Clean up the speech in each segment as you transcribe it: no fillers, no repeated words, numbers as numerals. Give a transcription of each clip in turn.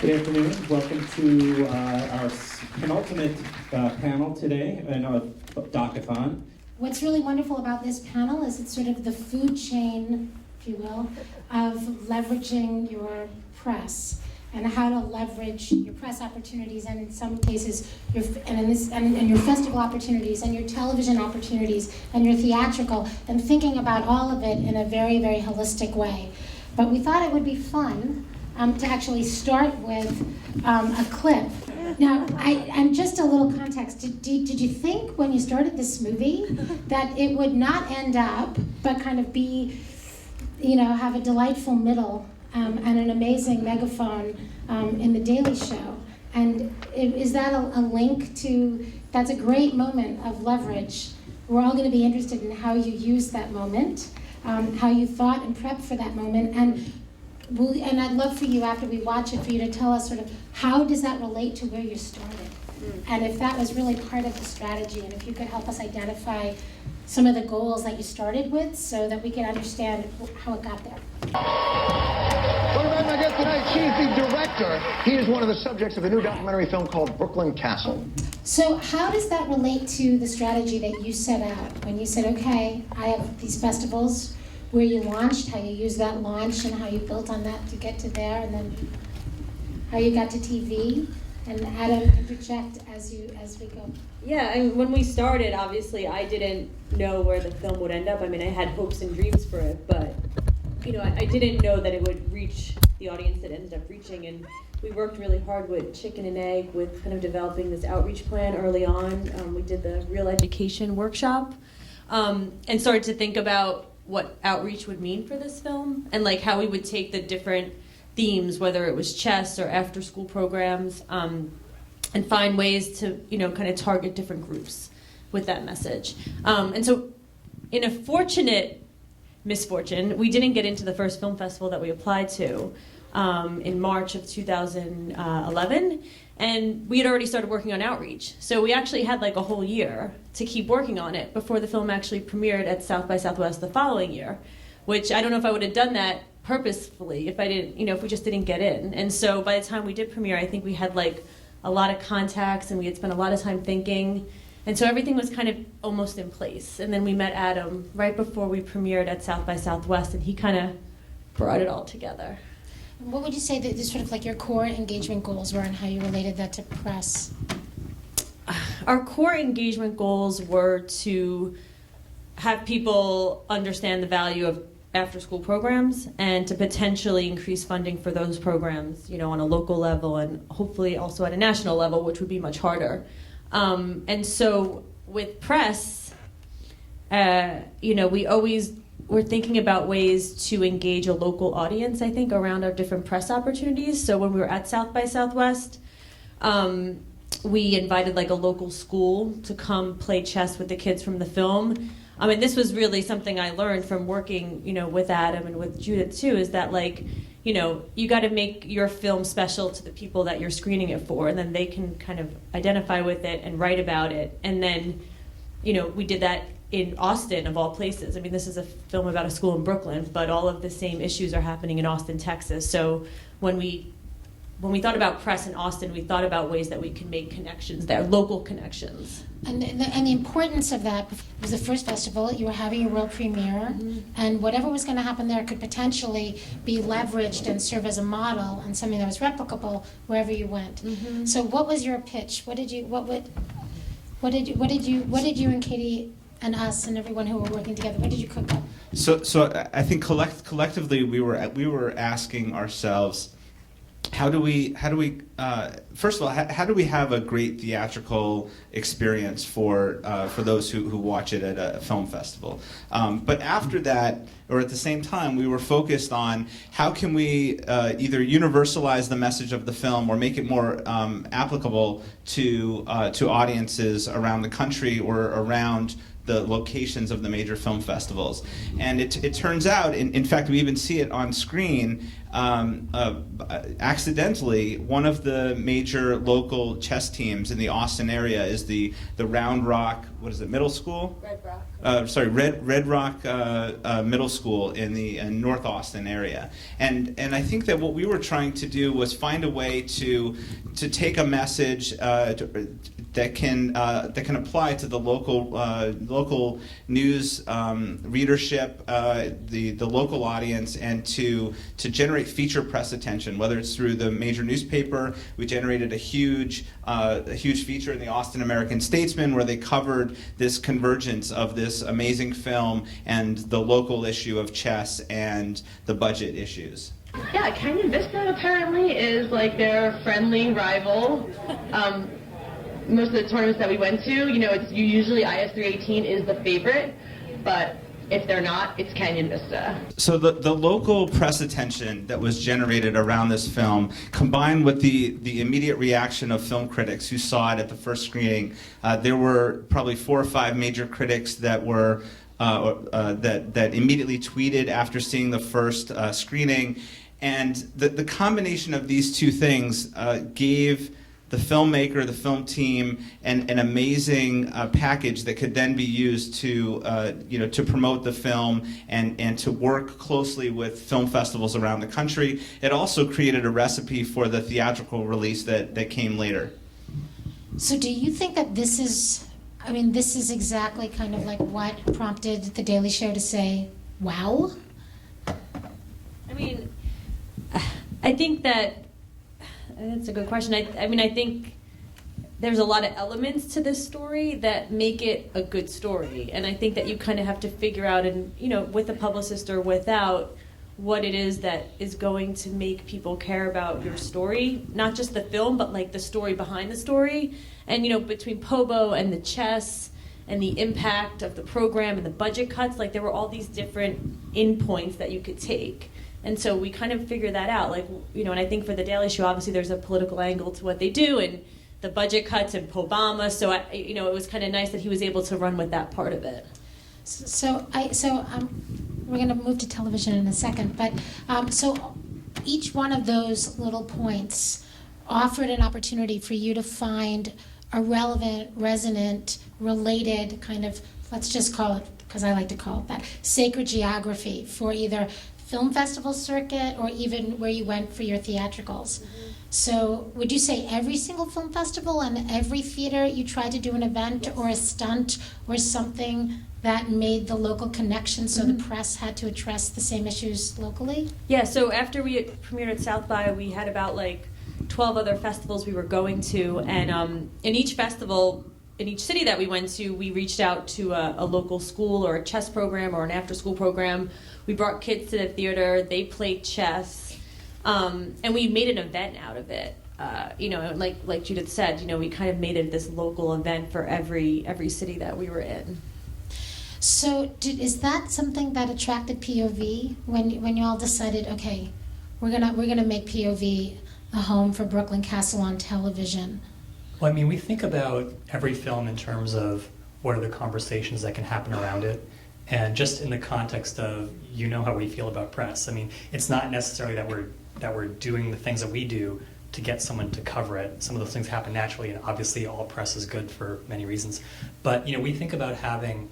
Good afternoon. Welcome to our penultimate panel today in our Doc-a-thon. What's really wonderful about this panel is it's sort of the food chain, if you will, of leveraging your press and how to leverage your press opportunities, and in some cases, your festival opportunities, and your television opportunities, and your theatrical, and thinking about all of it in a very, very holistic way. But we thought it would be fun to actually start with a clip. Now, and just a little context, did you think when you started this movie that it would not end up, but kind of be, have a delightful middle and an amazing megaphone in The Daily Show? And is that a link to, that's a great moment of leverage. We're all going to be interested in how you used that moment, how you thought and prepped for that moment, and I'd love for you, after we watch it, for you to tell us sort of how does that relate to where you started? And if that was really part of the strategy, and if you could help us identify some of the goals that you started with so that we can understand how it got there. Welcome back, my guest tonight. She is the director. He is one of the subjects of a new documentary film called Brooklyn Castle. So how does that relate to the strategy that you set out when you said, okay, I have these festivals, where you launched, how you used that launch, and how you built on that to get to there, and then how you got to TV, and Adam can project as we go. Yeah, and when we started, obviously, I didn't know where the film would end up. I mean, I had hopes and dreams for it, but I didn't know that it would reach the audience that it ended up reaching. And we worked really hard with Chicken and Egg, with kind of developing this outreach plan early on. We did the Real Education workshop, and started to think about what outreach would mean for this film, and like how we would take the different themes, whether it was chess or after school programs, and find ways to kind of target different groups with that message. And so in a fortunate misfortune, we didn't get into the first film festival that we applied to in March of 2011, and we had already started working on outreach. So we actually had like a whole year to keep working on it before the film actually premiered at South by Southwest the following year, which I don't know if I would have done that purposefully if I didn't, if we just didn't get in. And so by the time we did premiere, I think we had like a lot of contacts, and we had spent a lot of time thinking. And so everything was kind of almost in place. And then we met Adam right before we premiered at South by Southwest, and he kind of brought it all together. What would you say that sort of like your core engagement goals were, and how you related that to press? Our core engagement goals were to have people understand the value of after-school programs, and to potentially increase funding for those programs, on a local level, and hopefully also at a national level, which would be much harder. And so with press, we always were thinking about ways to engage a local audience, I think, around our different press opportunities. So when we were at South by Southwest, we invited like a local school to come play chess with the kids from the film. I mean, this was really something I learned from working, with Adam and with Judith too, is that you got to make your film special to the people that you're screening it for, and then they can kind of identify with it and write about it. And then, we did that in Austin, of all places. I mean, this is a film about a school in Brooklyn, but all of the same issues are happening in Austin, Texas. So when we thought about press in Austin, we thought about ways that we can make connections there, local connections. And the importance of that was the first festival. You were having a world premiere, and whatever was going to happen there could potentially be leveraged and serve as a model and something that was replicable wherever you went. So, what was your pitch? What did you and Katie and us and everyone who were working together? What did you cook up? So I think collectively we were asking ourselves, how do we first of all, how do we have a great theatrical experience for those who watch it at a film festival? But after that, or at the same time, we were focused on how can we either universalize the message of the film or make it more applicable to audiences around the country or around the locations of the major film festivals. And it turns out, in fact, we even see it on screen, accidentally, one of the major local chess teams in the Austin area is the Round Rock, what is it, middle school? Red Rock. Red Rock Middle School in North Austin area. And I think that what we were trying to do was find a way to take a message that can apply to the local news readership, the local audience, and to generate feature press attention, whether it's through the major newspaper. We generated a huge feature in the Austin American-Statesman where they covered this convergence of this amazing film and the local issue of chess and the budget issues. Yeah, Canyon Vista apparently is like their friendly rival. Most of the tournaments that we went to, it's usually IS-318 is the favorite, but if they're not, it's Canyon Vista. So the local press attention that was generated around this film, combined with the immediate reaction of film critics who saw it at the first screening, there were probably 4 or 5 major critics that were that immediately tweeted after seeing the first screening, and the combination of these two things gave the filmmaker, the film team, an amazing package that could then be used to promote the film and to work closely with film festivals around the country. It also created a recipe for the theatrical release that came later. So do you think that this is exactly kind of like what prompted The Daily Show to say, wow? I mean, I think that's a good question. I think there's a lot of elements to this story that make it a good story. And I think that you kind of have to figure out, and with a publicist or without, what it is that is going to make people care about your story. Not just the film, but like the story behind the story. And between Pobo and the chess and the impact of the program and the budget cuts, like there were all these different endpoints that you could take. And so we kind of figured that out, and I think for The Daily Show, obviously there's a political angle to what they do, and the budget cuts and Obama. So it was kind of nice that he was able to run with that part of it. So we're going to move to television in a second, but so each one of those little points offered an opportunity for you to find a relevant, resonant, related kind of, let's just call it, because I like to call it that, sacred geography for either film festival circuit or even where you went for your theatricals. Mm-hmm. So would you say every single film festival and every theater you tried to do an event or a stunt or something that made the local connection so the press had to address the same issues locally? Yeah, so after we premiered at South by, we had about 12 other festivals we were going to, and in each festival, in each city that we went to, we reached out to a local school or a chess program or an after-school program. We brought kids to the theater, they played chess, and we made an event out of it. Like Judith said, we kind of made it this local event for every city that we were in. So is that something that attracted POV when you all decided, okay, we're gonna make POV a home for Brooklyn Castle on television? Well, we think about every film in terms of what are the conversations that can happen around it. And just in the context of, how we feel about press. It's not necessarily that we're doing the things that we do to get someone to cover it. Some of those things happen naturally, and obviously all press is good for many reasons. But, we think about having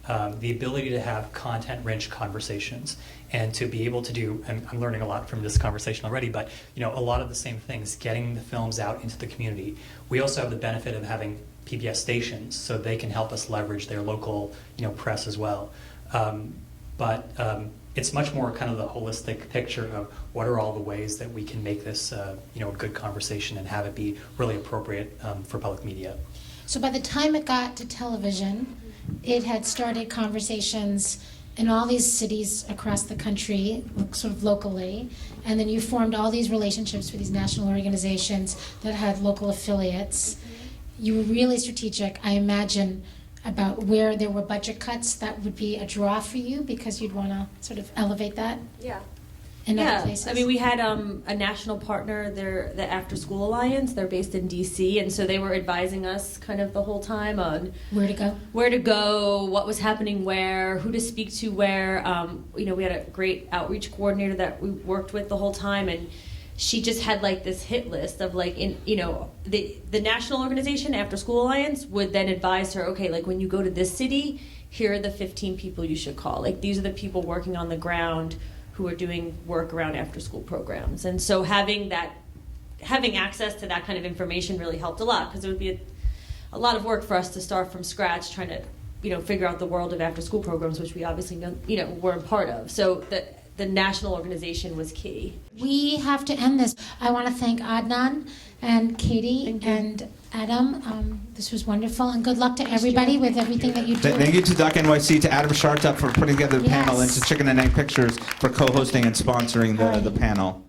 the ability to have content-rich conversations and to be able to do, and I'm learning a lot from this conversation already, but a lot of the same things, getting the films out into the community. We also have the benefit of having PBS stations, so they can help us leverage their local press as well. But it's much more kind of the holistic picture of what are all the ways that we can make this a good conversation and have it be really appropriate for public media. So by the time it got to television, it had started conversations in all these cities across the country, sort of locally, and then you formed all these relationships with these national organizations that had local affiliates. You were really strategic, I imagine, about where there were budget cuts that would be a draw for you because you'd want to sort of elevate that? Yeah. in Yeah, other places? I mean, we had a national partner, they're the After School Alliance. They're based in DC, and so they were advising us kind of the whole time on Where to go, what was happening where, who to speak to where. We had a great outreach coordinator that we worked with the whole time, and she just had like this hit list of like, the national organization, After School Alliance, would then advise her, okay, like when you go to this city, here are the 15 people you should call. Like these are the people working on the ground who are doing work around after-school programs. And so having access to that kind of information really helped a lot, because it would be a lot of work for us to start from scratch trying to, figure out the world of after-school programs, which we obviously weren't part of. So the national organization was key. We have to end this. I want to thank Adnaan and Katie and Adam. This was wonderful, and good luck to everybody with everything that you do. Thank you to Duck NYC, to Adam Shartup for putting together the panel, and Yes. to Chicken and Egg Pictures for co-hosting and sponsoring the panel.